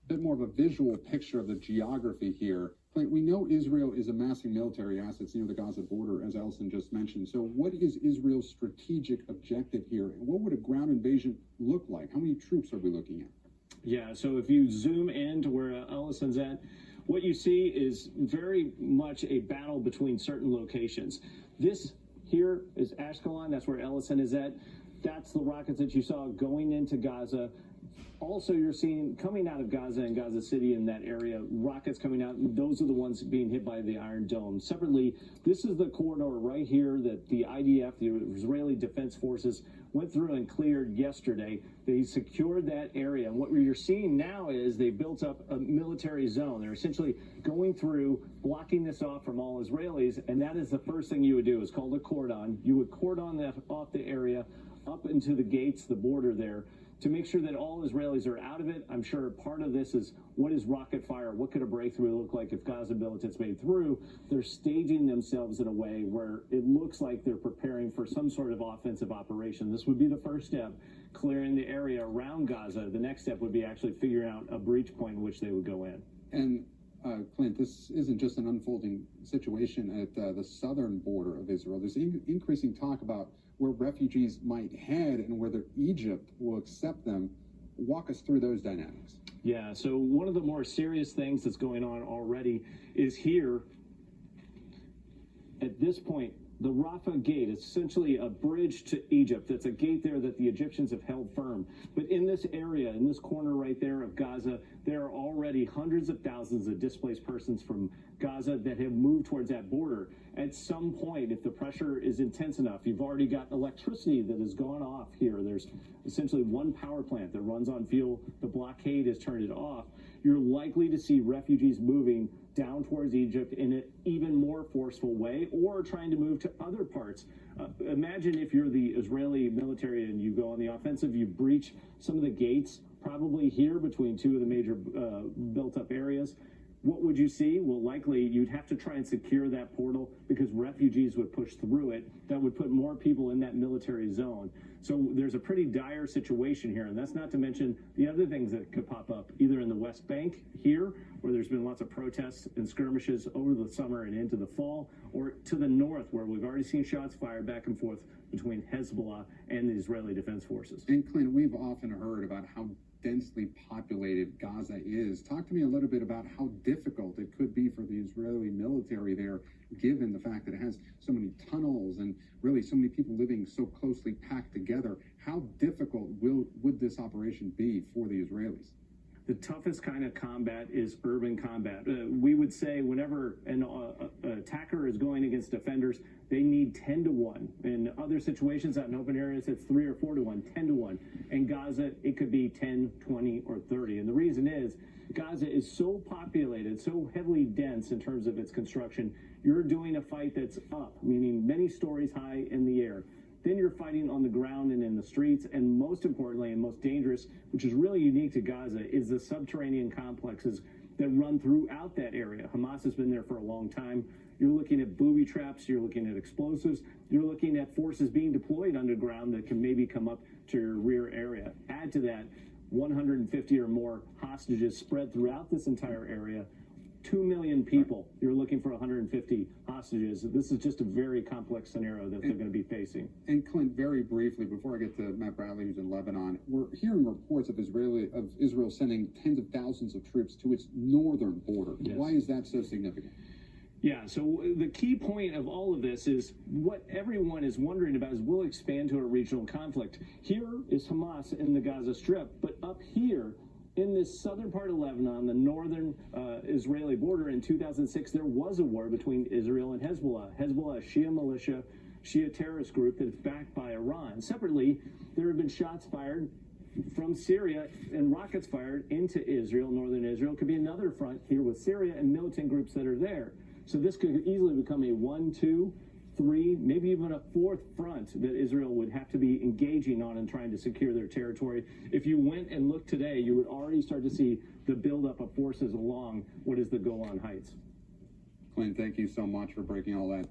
bit more of a visual picture of the geography here. Clint, we know Israel is amassing military assets near the Gaza border, as Ellison just mentioned. So what is Israel's strategic objective here? And what would a ground invasion look like? How many troops are we looking at? Yeah, so if you zoom in to where Ellison's at, what you see is very much a battle between certain locations. This here is Ashkelon. That's where Ellison is at. That's the rockets that you saw going into Gaza. Also, you're seeing coming out of Gaza and Gaza City in that area, rockets coming out. Those are the ones being hit by the Iron Dome. Separately, this is the corridor right here that the IDF, the Israeli Defense Forces, went through and cleared yesterday. They secured that area. And what you're seeing now is they built up a military zone. They're essentially going through, blocking this off from all Israelis. And that is the first thing you would do. It's called a cordon. You would cordon that off the area up into the gates, the border there, to make sure that all Israelis are out of it. I'm sure part of this is what is rocket fire? What could a breakthrough look like if Gaza militants made through? They're staging themselves in a way where it looks like they're preparing for some sort of offensive operation. This would be the first step, clearing the area around Gaza. The next step would be actually figuring out a breach point in which they would go in. And Clint, this isn't just an unfolding situation at the southern border of Israel. There's increasing talk about where refugees might head and whether Egypt will accept them. Walk us through those dynamics. Yeah, so one of the more serious things that's going on already is here at this point. The Rafah gate is essentially a bridge to Egypt. It's a gate there that the Egyptians have held firm. But in this area, in this corner right there of Gaza, there are already hundreds of thousands of displaced persons from Gaza that have moved towards that border. At some point, if the pressure is intense enough, you've already got electricity that has gone off here. There's essentially one power plant that runs on fuel. The blockade has turned it off. You're likely to see refugees moving down towards Egypt in an even more forceful way, or trying to move to other parts. Imagine if you're the Israeli military and you go on the offensive, you breach some of the gates, probably here between two of the major built-up areas. What would you see? Well, likely you'd have to try and secure that portal because refugees would push through it. That would put more people in that military zone. So there's a pretty dire situation here, and that's not to mention the other things that could pop up, either in the West Bank here, where there's been lots of protests and skirmishes over the summer and into the fall, or to the north, where we've already seen shots fired back and forth between Hezbollah and the Israeli Defense Forces. And Clint, we've often heard about how densely populated Gaza is. Talk to me a little bit about how difficult it could be for the Israeli military there, given the fact that it has so many tunnels and really so many people living so closely packed together. How difficult would this operation be for the Israelis? The toughest kind of combat is urban combat. We would say whenever an attacker is going against defenders, they need 10 to 1. In other situations out in open areas, it's 3 or 4 to 1, 10 to 1. In Gaza, it could be 10, 20, or 30. And the reason is Gaza is so populated, so heavily dense in terms of its construction. You're doing a fight that's up, meaning many stories high in the air. Then you're fighting on the ground and in the streets, and most importantly and most dangerous, which is really unique to Gaza, is the subterranean complexes that run throughout that area. Hamas has been there for a long time. You're looking at booby traps, you're looking at explosives, you're looking at forces being deployed underground that can maybe come up to your rear area. Add to that 150 or more hostages spread throughout this entire area. 2 million people, you're looking for 150 hostages. This is just a very complex scenario that they're going to be facing. And Clint, very briefly, before I get to Matt Bradley, who's in Lebanon, we're hearing reports of Israel sending tens of thousands of troops to its northern border. Yes. Why is that so significant? Yeah, so the key point of all of this is what everyone is wondering about is will it expand to a regional conflict. Here is Hamas in the Gaza Strip, but up here, in this southern part of Lebanon, the northern Israeli border, in 2006, there was a war between Israel and Hezbollah. Hezbollah, a Shia militia, Shia terrorist group that's backed by Iran. Separately, there have been shots fired from Syria and rockets fired into Israel, northern Israel. It could be another front here with Syria and militant groups that are there. So this could easily become a 1, 2, 3, maybe even a 4th front that Israel would have to be engaging on and trying to secure their territory. If you went and looked today, you would already start to see the buildup of forces along what is the Golan Heights. Clint, thank you so much for breaking all that.